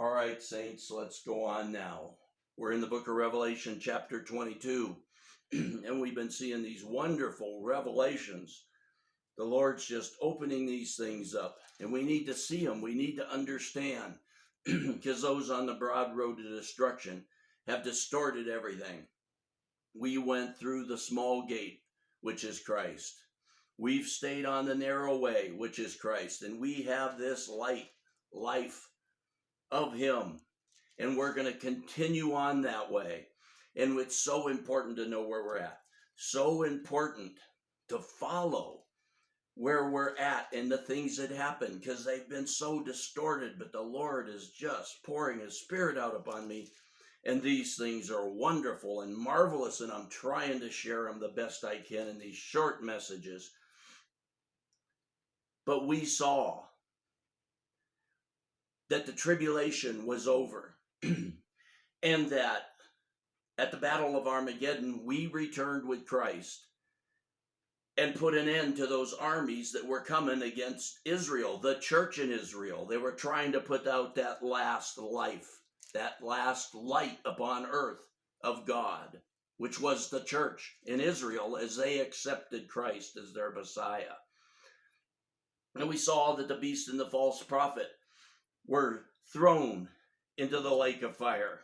All right, saints, let's go on now. We're in the book of Revelation, chapter 22, and we've been seeing these wonderful revelations. The Lord's just opening these things up, and we need to see them. We need to understand, because those on the broad road to destruction have distorted everything. We went through the small gate, which is Christ. We've stayed on the narrow way, which is Christ, and we have this life of Him, and we're going to continue on that way. And it's so important to know where we're at, so important to follow where we're at and the things that happen, because they've been so distorted. But the Lord is just pouring His Spirit out upon me, and these things are wonderful and marvelous, and I'm trying to share them the best I can in these short messages. But we saw that the tribulation was over, and that at the Battle of Armageddon, we returned with Christ and put an end to those armies that were coming against Israel, the church in Israel. They were trying to put out that last life, that last light upon earth of God, which was the church in Israel as they accepted Christ as their Messiah. And we saw that the beast and the false prophet were thrown into the lake of fire.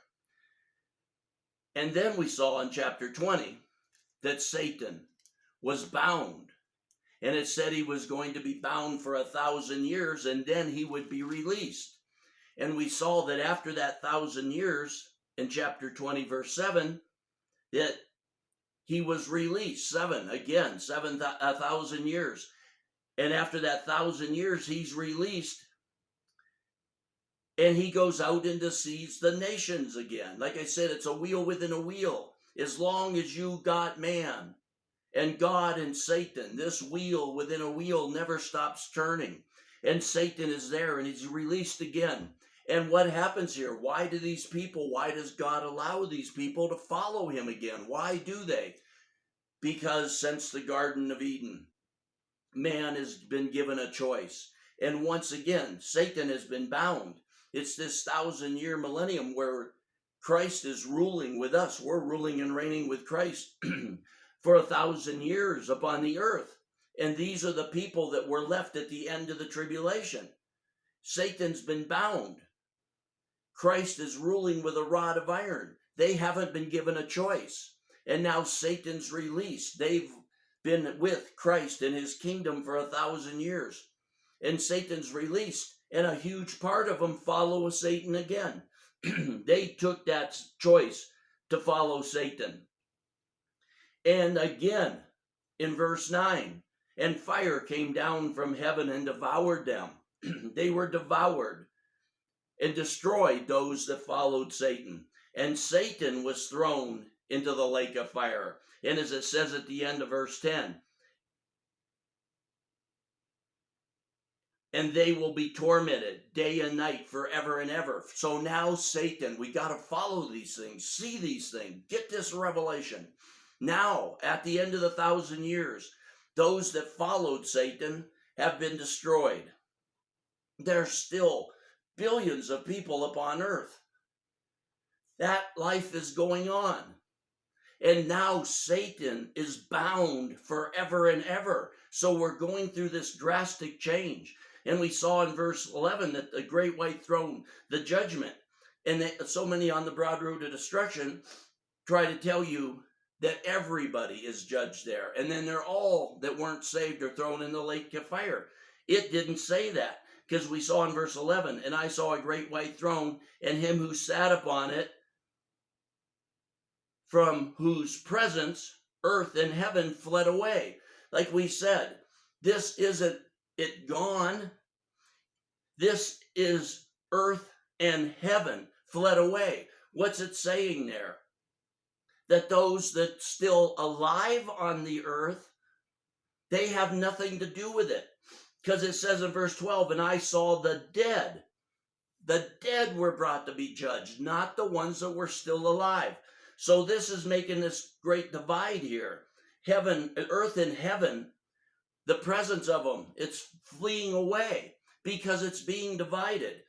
And then we saw in chapter 20 that Satan was bound. And it said he was going to be bound for 1,000 years, and then he would be released. And we saw that after that 1,000 years, in chapter 20, verse 7, that he was released. 1,000 years. And after that 1,000 years, he's released. And he goes out and deceives the nations again. Like I said, it's a wheel within a wheel. As long as you got man and God and Satan, this wheel within a wheel never stops turning. And Satan is there, and he's released again. And what happens here? Why does God allow these people to follow him again? Why do they? Because since the Garden of Eden, man has been given a choice. And once again, Satan has been bound. It's this 1,000-year millennium where Christ is ruling with us. We're ruling and reigning with Christ for 1,000 years upon the earth. And these are the people that were left at the end of the tribulation. Satan's been bound. Christ is ruling with a rod of iron. They haven't been given a choice. And now Satan's released. They've been with Christ in his kingdom for 1,000 years. And Satan's released. And a huge part of them follow Satan again. They took that choice to follow Satan. And again, in verse 9, and fire came down from heaven and devoured them. They were devoured and destroyed those that followed Satan. And Satan was thrown into the lake of fire. And as it says at the end of verse 10, and they will be tormented day and night forever and ever. So now Satan, we got to follow these things, see these things, get this revelation. Now, at the end of the 1,000 years, those that followed Satan have been destroyed. There's still billions of people upon earth. That life is going on. And now Satan is bound forever and ever. So we're going through this drastic change. And we saw in verse 11 that the great white throne, the judgment, and that so many on the broad road to destruction try to tell you that everybody is judged there. And then they're all that weren't saved are thrown in the lake of fire. It didn't say that, because we saw in verse 11, and I saw a great white throne, and him who sat upon it, from whose presence earth and heaven fled away. Like we said, this isn't it gone. This is earth and heaven fled away. What's it saying there? That those that still alive on the earth, they have nothing to do with it. Because it says in verse 12, and I saw the dead. The dead were brought to be judged, not the ones that were still alive. So this is making this great divide here. Heaven, earth and heaven, the presence of them, it's fleeing away because it's being divided.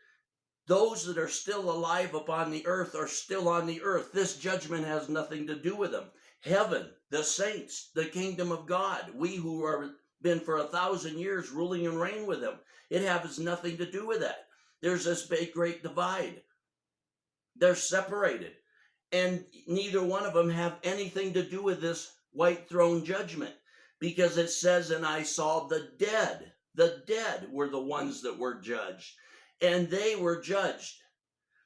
Those that are still alive upon the earth are still on the earth. This judgment has nothing to do with them. Heaven, the saints, the kingdom of God, we who are been for 1,000 years ruling and reign with him, it has nothing to do with that. There's this big great divide. They're separated, and neither one of them have anything to do with this white throne judgment, because it says, and I saw the dead were the ones that were judged, and they were judged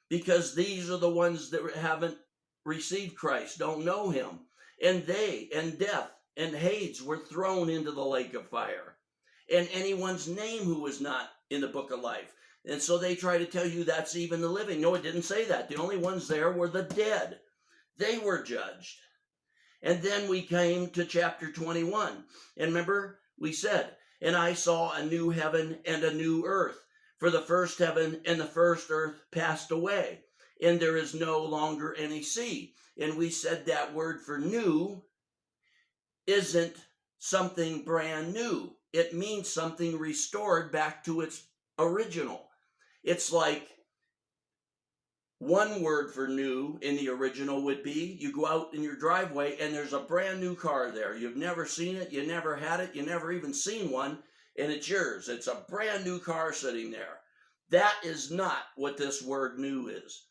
because these are the ones that haven't received Christ, don't know him, and they and death and Hades were thrown into the lake of fire, and anyone's name who was not in the book of life. And so they try to tell you that's even the living. No, it didn't say that. The only ones there were the dead. They were judged. And then we came to chapter 21. And remember, we said, and I saw a new heaven and a new earth. For the first heaven and the first earth passed away, and there is no longer any sea. And we said that word for new isn't something brand new. It means something restored back to its original. It's like one word for new in the original would be you go out in your driveway and there's a brand new car there. You've never seen it, you never had it, you never even seen one, and it's yours. It's a brand new car sitting there. That is not what this word new is.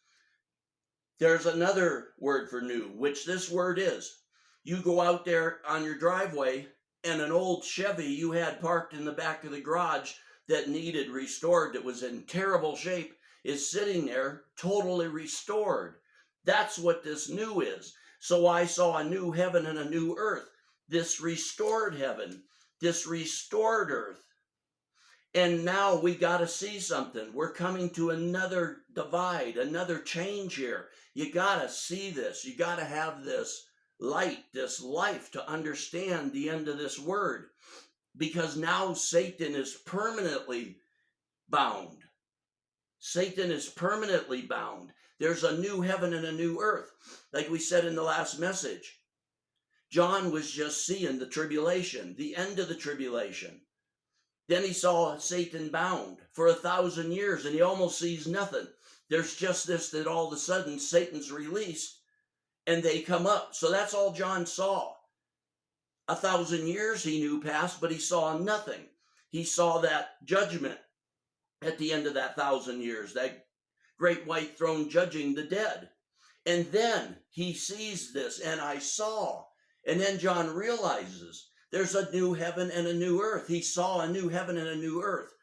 There's another word for new, which this word is. You go out there on your driveway and an old Chevy you had parked in the back of the garage that needed restored, that was in terrible shape, is sitting there totally restored. That's what this new is. So I saw a new heaven and a new earth, this restored heaven, this restored earth. And now we got to see something. We're coming to another divide, another change here. You got to see this. You got to have this light, this life to understand the end of this word. Because now Satan is permanently bound. Satan is permanently bound. There's a new heaven and a new earth. Like we said in the last message, John was just seeing the tribulation, the end of the tribulation. Then he saw Satan bound for 1,000 years, and he almost sees nothing. There's just this that all of a sudden Satan's released, and they come up. So that's all John saw. 1,000 years he knew passed, but he saw nothing. He saw that judgment at the end of that 1,000 years, that great white throne judging the dead. And then he sees this, and I saw. And then John realizes there's a new heaven and a new earth. He saw a new heaven and a new earth.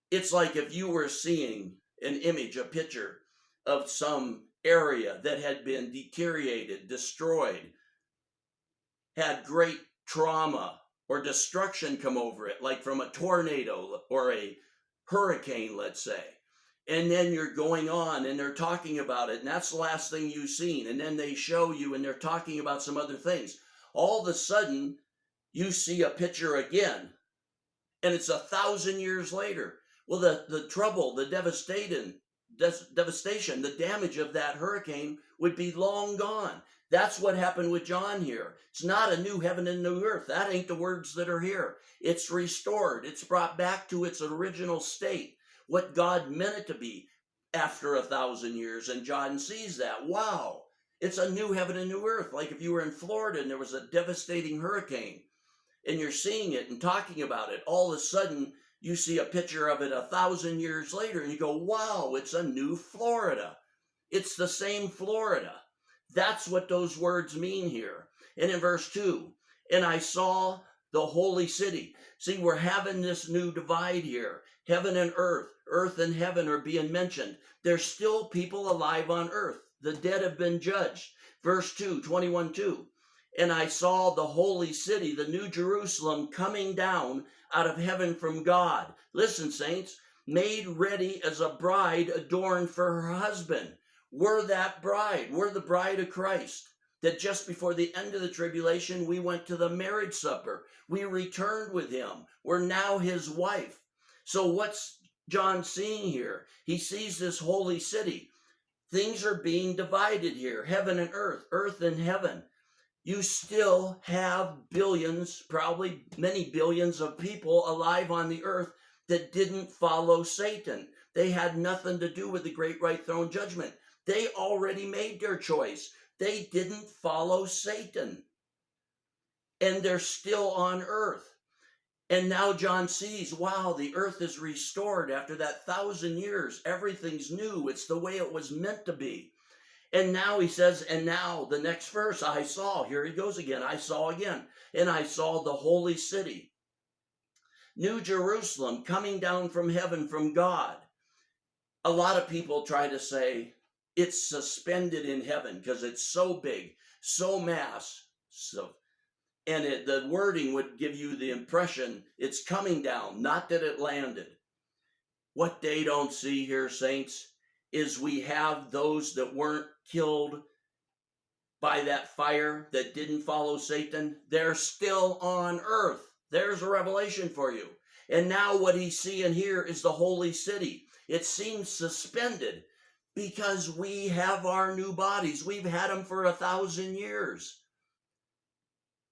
It's like if you were seeing an image, a picture of some area that had been deteriorated, destroyed, had great trauma or destruction come over it, like from a tornado or a hurricane, let's say. And then you're going on and they're talking about it, and that's the last thing you've seen. And then they show you and they're talking about some other things. All of a sudden, you see a picture again, and it's 1,000 years later. Well, the trouble, the devastation, the damage of that hurricane would be long gone. That's what happened with John here. It's not a new heaven and new earth. That ain't the words that are here. It's restored. It's brought back to its original state, what God meant it to be after 1,000 years. And John sees that. Wow, it's a new heaven and new earth. Like if you were in Florida and there was a devastating hurricane, and you're seeing it and talking about it, all of a sudden you see a picture of it 1,000 years later and you go, wow, it's a new Florida. It's the same Florida. That's what those words mean here. And in verse 2, and I saw the holy city. See, we're having this new divide here. Heaven and earth and heaven are being mentioned. There's still people alive on earth. The dead have been judged. Verse 2, 21:2. And I saw the holy city, the new Jerusalem, coming down out of heaven from God. Listen, saints, made ready as a bride adorned for her husband. We're that bride. We're the bride of Christ. That just before the end of the tribulation, we went to the marriage supper. We returned with him. We're now his wife. So what's John seeing here? He sees this holy city. Things are being divided here, heaven and earth and heaven. You still have billions, probably many billions of people alive on the earth that didn't follow Satan. They had nothing to do with the great white throne judgment. They already made their choice. They didn't follow Satan. And they're still on earth. And now John sees, wow, the earth is restored after that 1,000 years. Everything's new. It's the way it was meant to be. And now he says, and now the next verse, I saw, here he goes again, I saw again, and I saw the holy city, New Jerusalem, coming down from heaven from God. A lot of people try to say it's suspended in heaven because it's so big, so mass, and the wording would give you the impression it's coming down, not that it landed. What they don't see here, saints, is we have those that weren't killed by that fire, that didn't follow Satan. They're still on earth. There's a revelation for you. And now what he's seeing here is the holy city. It seems suspended because we have our new bodies. We've had them for 1,000 years.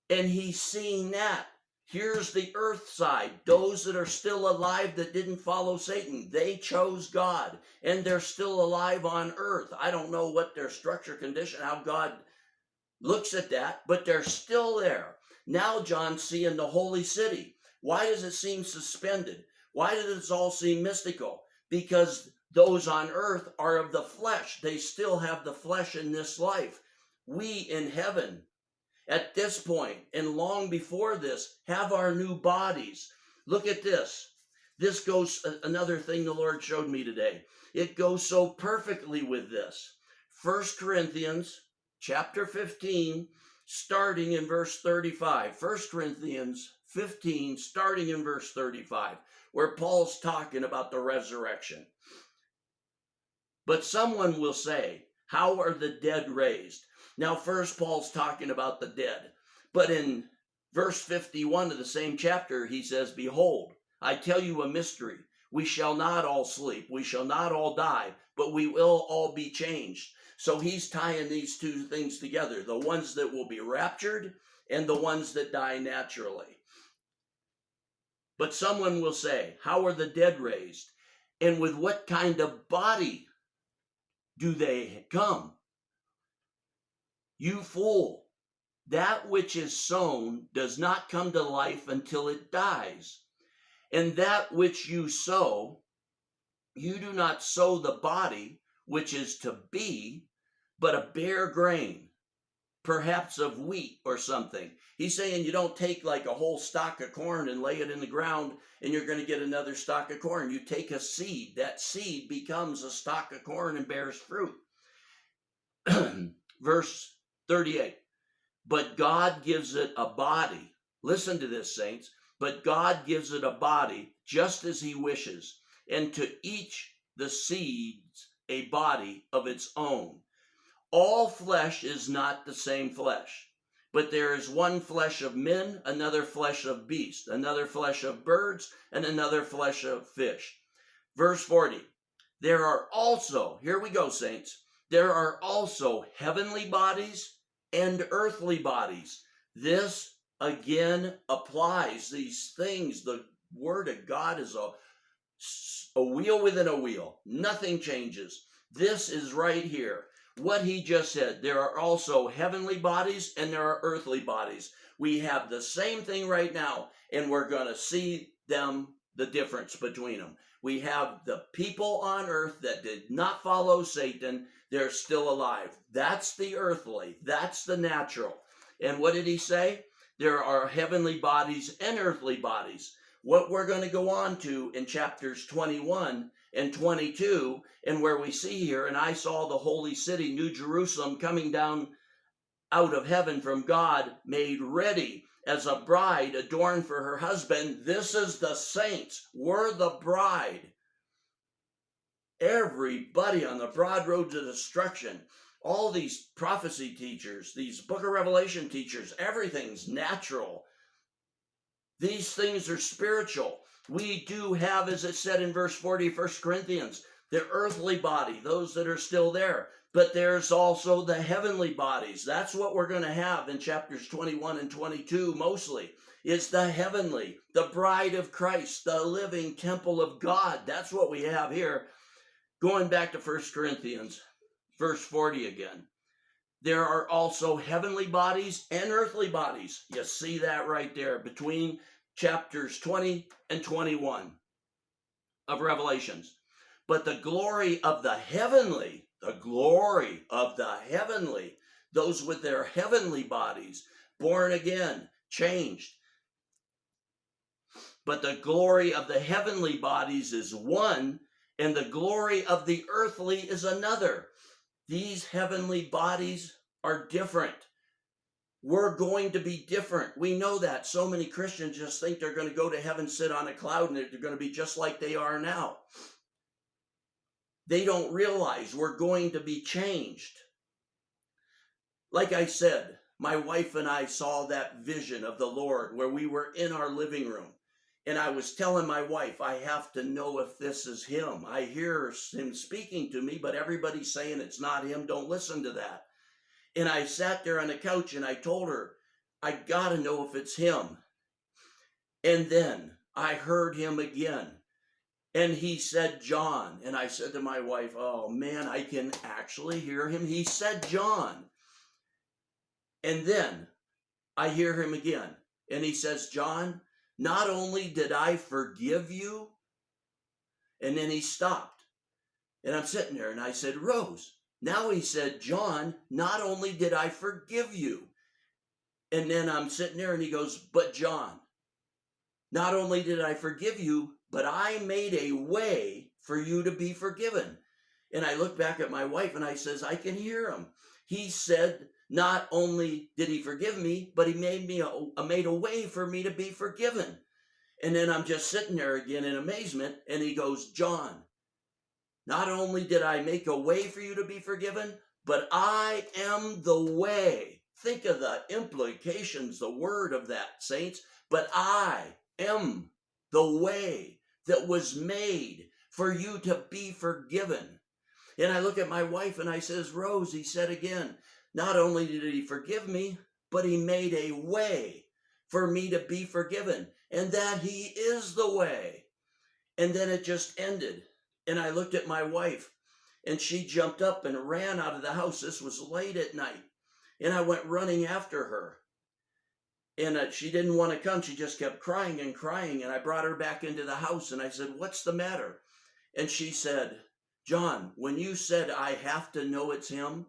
And he's seeing that. Here's the earth side. Those that are still alive that didn't follow Satan, they chose God, and they're still alive on earth. I don't know what their structure, condition, how God looks at that, but they're still there. Now John's seeing the holy city. Why does it seem suspended? Why does it all seem mystical? Because those on earth are of the flesh. They still have the flesh in this life. We in heaven, at this point, and long before this, have our new bodies. Look at this. This goes, another thing the Lord showed me today. It goes so perfectly with this. 1 Corinthians chapter 15, starting in verse 35. 1 Corinthians 15, starting in verse 35, where Paul's talking about the resurrection. But someone will say, how are the dead raised? Now, first, Paul's talking about the dead. But in verse 51 of the same chapter, he says, behold, I tell you a mystery. We shall not all sleep. We shall not all die, but we will all be changed. So he's tying these two things together, the ones that will be raptured and the ones that die naturally. But someone will say, how are the dead raised? And with what kind of body do they come? You fool, that which is sown does not come to life until it dies. And that which you sow, you do not sow the body which is to be, but a bare grain, perhaps of wheat or something. He's saying you don't take like a whole stalk of corn and lay it in the ground and you're going to get another stalk of corn. You take a seed. That seed becomes a stalk of corn and bears fruit. Verse 38, but God gives it a body. Listen to this, saints. But God gives it a body just as he wishes, and to each the seeds a body of its own. All flesh is not the same flesh, but there is one flesh of men, another flesh of beasts, another flesh of birds, and another flesh of fish. Verse 40, there are also, here we go, saints, there are also heavenly bodies and earthly bodies. This again applies these things. The word of God is a wheel within a wheel. Nothing changes. This is right here. What he just said, there are also heavenly bodies and there are earthly bodies. We have the same thing right now, and we're going to see them, the difference between them. We have the people on earth that did not follow Satan. They're still alive. That's the earthly. That's the natural. And what did he say? There are heavenly bodies and earthly bodies. What we're going to go on to in chapters 21 and 22, and where we see here, and I saw the holy city, New Jerusalem, coming down out of heaven from God, made ready as a bride adorned for her husband. This is the saints. We're the bride. Everybody on the broad road to destruction. All these prophecy teachers, these book of Revelation teachers, everything's natural. These things are spiritual. We do have, as it said in verse 40, 1 Corinthians, The earthly body, those that are still there. But there's also the heavenly bodies. That's what we're going to have in chapters 21 and 22 mostly, is the heavenly, the bride of Christ, the living temple of God. That's what we have here. Going back to 1 Corinthians, verse 40 again. There are also heavenly bodies and earthly bodies. You see that right there between chapters 20 and 21 of Revelations. But the glory of the heavenly, those with their heavenly bodies, born again, changed. But the glory of the heavenly bodies is one, and the glory of the earthly is another. These heavenly bodies are different. We're going to be different. We know that. So many Christians just think they're going to go to heaven, sit on a cloud, and they're going to be just like they are now. They don't realize we're going to be changed. Like I said, my wife and I saw that vision of the Lord where we were in our living room. And I was telling my wife, I have to know if this is him. I hear him speaking to me, but everybody's saying it's not him. Don't listen to that. And I sat there on the couch and I told her, I got to know if it's him. And then I heard him again. And he said, John. And I said to my wife, oh man, I can actually hear him. He said, John. And then I hear him again. And he says, John, not only did I forgive you. And then he stopped. And I'm sitting there and I said, Rose. Now he said, John, not only did I forgive you. And then I'm sitting there and he goes, but John, not only did I forgive you, but I made a way for you to be forgiven. And I looked back at my wife and I says, I can hear him. He said, not only did he forgive me, but he made a way for me to be forgiven. And then I'm just sitting there again in amazement. And he goes, John, not only did I make a way for you to be forgiven, but I am the way. Think of the implications, the word of that, saints. But I am the way that was made for you to be forgiven. And I look at my wife and I says, Rose, he said again, not only did he forgive me, but he made a way for me to be forgiven. And that he is the way. And then it just ended. And I looked at my wife and she jumped up and ran out of the house. This was late at night. And I went running after her. And she didn't want to come. She just kept crying and crying. And I brought her back into the house and I said, what's the matter? And she said, John, when you said I have to know it's him,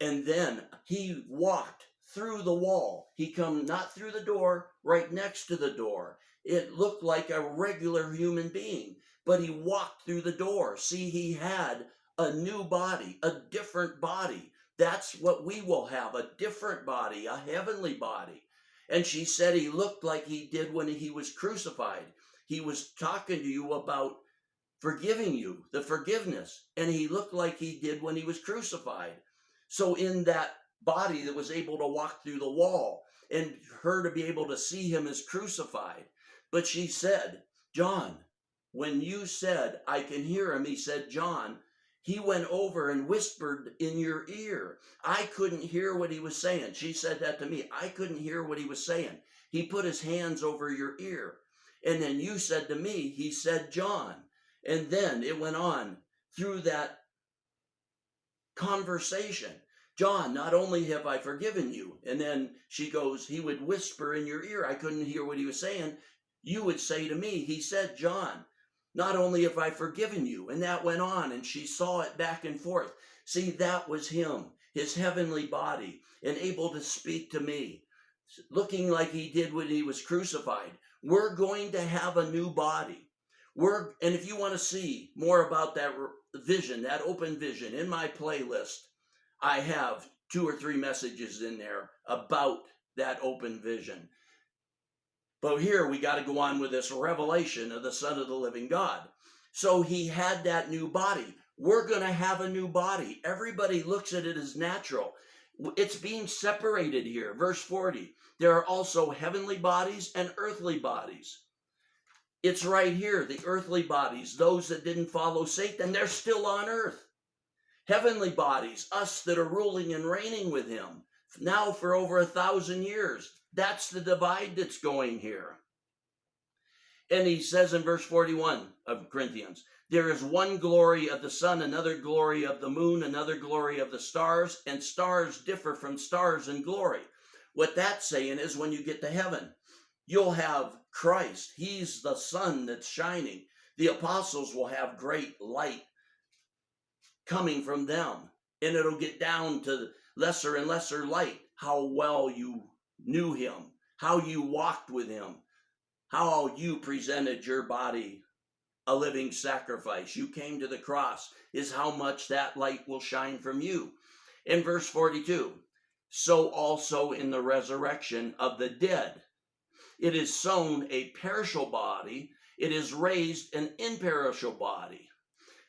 and then he walked through the wall. He come not through the door, right next to the door. It looked like a regular human being, but he walked through the door. See, he had a new body, a different body. That's what we will have, a different body, a heavenly body. And she said he looked like he did when he was crucified. He was talking to you about forgiving you, the forgiveness, and he looked like he did when he was crucified. So in that body that was able to walk through the wall and her to be able to see him as crucified. But she said, John, when you said, I can hear him, he said, John, he went over and whispered in your ear. I couldn't hear what he was saying. She said that to me. I couldn't hear what he was saying. He put his hands over your ear. And then you said to me, he said, John. And then it went on through that conversation. John, not only have I forgiven you. And then she goes, he would whisper in your ear. I couldn't hear what he was saying. You would say to me, he said, John, not only have I forgiven you. And that went on and she saw it back and forth. See, that was him, his heavenly body, and able to speak to me, looking like he did when he was crucified. We're going to have a new body. And if you want to see more about that vision, that open vision, in my playlist, I have 2 or 3 messages in there about that open vision. But here we got to go on with this revelation of the Son of the living God. So he had that new body. We're going to have a new body. Everybody looks at it as natural. It's being separated here. Verse 40. There are also heavenly bodies and earthly bodies. It's right here, the earthly bodies, those that didn't follow Satan, they're still on earth. Heavenly bodies, us that are ruling and reigning with him, now for over 1,000 years. That's the divide that's going here. And he says in verse 41 of Corinthians, there is one glory of the sun, another glory of the moon, another glory of the stars, and stars differ from stars in glory. What that's saying is when you get to heaven, you'll have Christ. He's the sun that's shining. The apostles will have great light coming from them, and it'll get down to lesser and lesser light. How well you knew him, how you walked with him, how you presented your body a living sacrifice. You came to the cross, is how much that light will shine from you. In verse 42, so also in the resurrection of the dead. It is sown a perishable body, it is raised an imperishable body.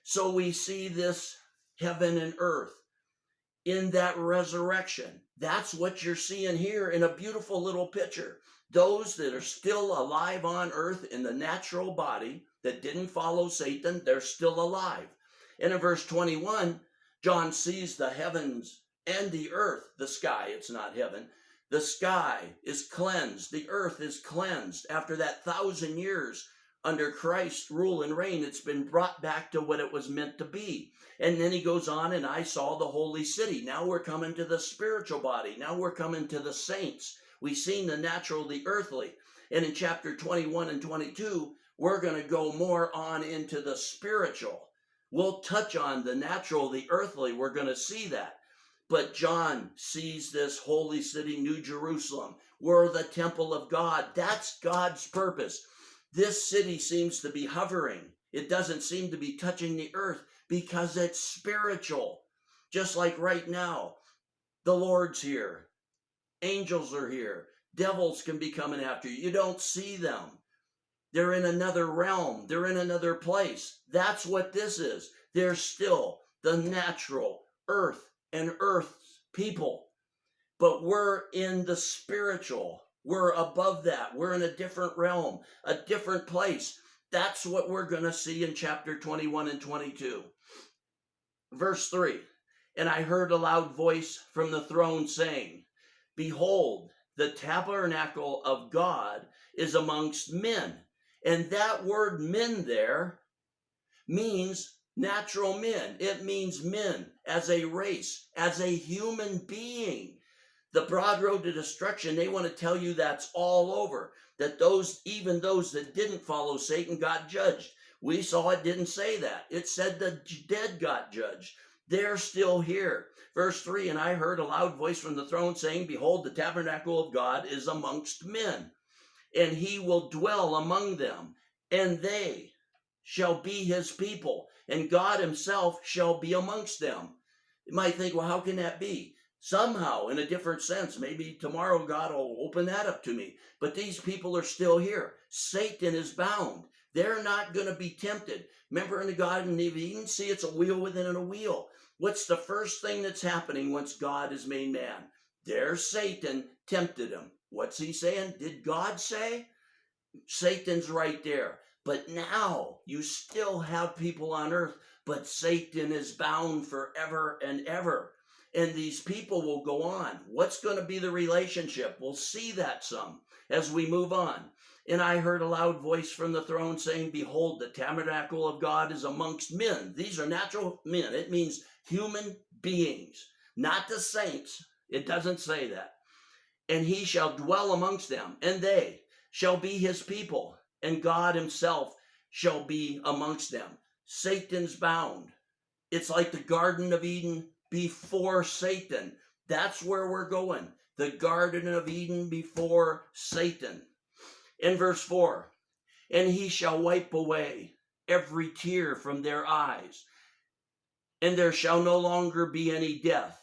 So we see this heaven and earth in that resurrection. That's what you're seeing here in a beautiful little picture. Those that are still alive on earth in the natural body that didn't follow Satan, they're still alive. And in verse 21, John sees the heavens and the earth, the sky, it's not heaven. The sky is cleansed. The earth is cleansed. After that 1,000 years under Christ's rule and reign, it's been brought back to what it was meant to be. And then he goes on, and I saw the holy city. Now we're coming to the spiritual body. Now we're coming to the saints. We've seen the natural, the earthly. And in chapter 21 and 22, we're going to go more on into the spiritual. We'll touch on the natural, the earthly. We're going to see that. But John sees this holy city, New Jerusalem. We're the temple of God. That's God's purpose. This city seems to be hovering. It doesn't seem to be touching the earth because it's spiritual. Just like right now, the Lord's here. Angels are here. Devils can be coming after you. You don't see them. They're in another realm. They're in another place. That's what this is. They're still the natural earth and earth's people. But we're in the spiritual. We're above that. We're in a different realm, a different place. That's what we're going to see in chapter 21 and 22. Verse 3, and I heard a loud voice from the throne saying, behold, the tabernacle of God is amongst men. And that word men there means natural men. It means men as a race, as a human being. The broad road to destruction, they want to tell you that's all over. That even those that didn't follow Satan got judged. We saw it didn't say that. It said the dead got judged. They're still here. Verse 3, and I heard a loud voice from the throne saying, behold, the tabernacle of God is amongst men, and he will dwell among them, and they shall be his people, and God himself shall be amongst them. You might think, well, how can that be? Somehow, in a different sense, maybe tomorrow God will open that up to me. But these people are still here. Satan is bound. They're not going to be tempted. Remember in the Garden of Eden, see, it's a wheel within a wheel. What's the first thing that's happening once God is made man? There's Satan tempted him. What's he saying? Did God say? Satan's right there. But now you still have people on earth, but Satan is bound forever and ever. And these people will go on. What's going to be the relationship? We'll see that some as we move on. And I heard a loud voice from the throne saying, behold, the tabernacle of God is amongst men. These are natural men. It means human beings, not the saints. It doesn't say that. And he shall dwell amongst them, and they shall be his people, and God himself shall be amongst them. Satan's bound. It's like the Garden of Eden before Satan. That's where we're going. The Garden of Eden before Satan. In verse 4, and he shall wipe away every tear from their eyes, and there shall no longer be any death,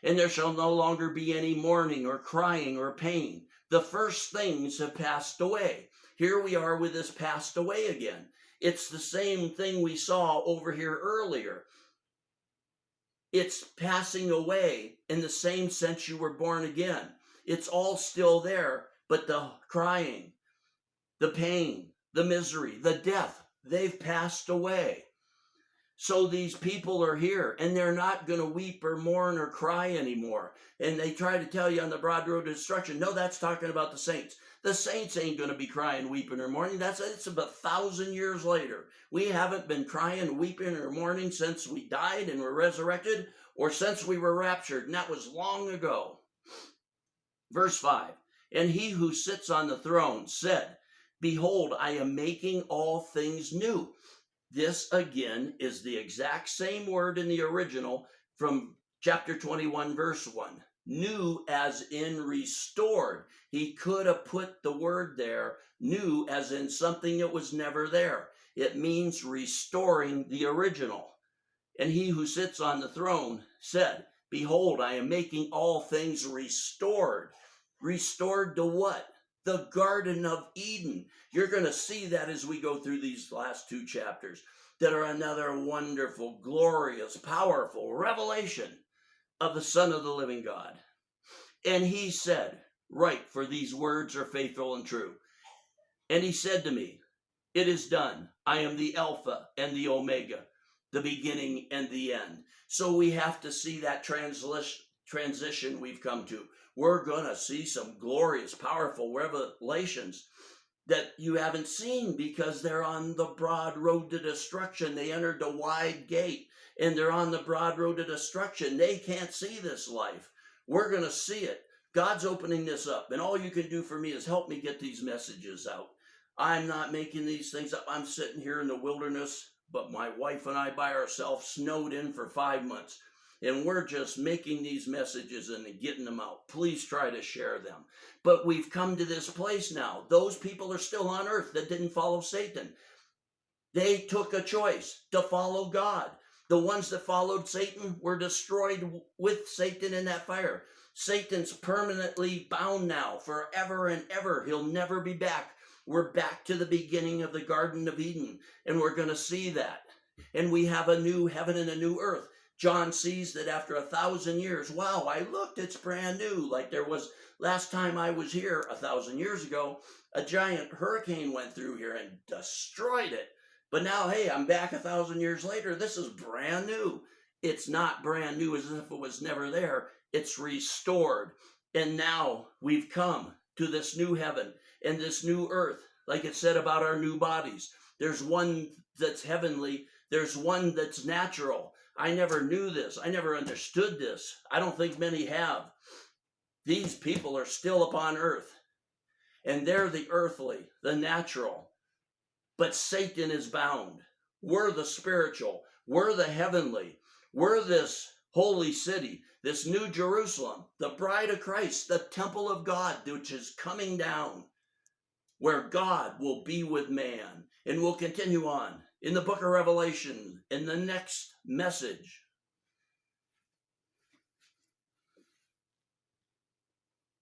and there shall no longer be any mourning or crying or pain. The first things have passed away. Here we are with this passed away again. It's the same thing we saw over here earlier. It's passing away in the same sense you were born again. It's all still there, but the crying, the pain, the misery, the death, they've passed away. So these people are here and they're not going to weep or mourn or cry anymore. And they try to tell you on the broad road to destruction, no, that's talking about the saints. The saints ain't going to be crying, weeping, or mourning. It's about 1,000 years later. We haven't been crying, weeping, or mourning since we died and were resurrected, or since we were raptured. And that was long ago. Verse 5, and he who sits on the throne said, behold, I am making all things new. This again is the exact same word in the original from chapter 21, verse 1. New as in restored. He could have put the word there, new as in something that was never there. It means restoring the original. And he who sits on the throne said, behold, I am making all things restored. Restored to what? The Garden of Eden. You're going to see that as we go through these last two chapters, that are another wonderful, glorious, powerful revelation of the Son of the living God. And he said, write, for these words are faithful and true. And he said to me, it is done. I am the Alpha and the Omega, the beginning and the end. So we have to see that transition we've come to. We're going to see some glorious, powerful revelations that you haven't seen because they're on the broad road to destruction. They entered the wide gate and they're on the broad road to destruction. They can't see this life. We're going to see it. God's opening this up, and all you can do for me is help me get these messages out. I'm not making these things up. I'm sitting here in the wilderness, but my wife and I by ourselves snowed in for 5 months. And we're just making these messages and getting them out. Please try to share them. But we've come to this place now. Those people are still on earth that didn't follow Satan. They took a choice to follow God. The ones that followed Satan were destroyed with Satan in that fire. Satan's permanently bound now forever and ever. He'll never be back. We're back to the beginning of the Garden of Eden, and we're going to see that. And we have a new heaven and a new earth. John sees that after 1,000 years, wow, I looked, it's brand new. Like there was last time I was here 1,000 years ago, a giant hurricane went through here and destroyed it. But now, hey, I'm back 1,000 years later. This is brand new. It's not brand new as if it was never there. It's restored. And now we've come to this new heaven and this new earth. Like it said about our new bodies. There's one that's heavenly. There's one that's natural. I never knew this. I never understood this. I don't think many have. These people are still upon earth. And they're the earthly, the natural. But Satan is bound. We're the spiritual. We're the heavenly. We're this holy city, this new Jerusalem, the bride of Christ, the temple of God, which is coming down, where God will be with man. And we'll continue on in the book of Revelation in the next message.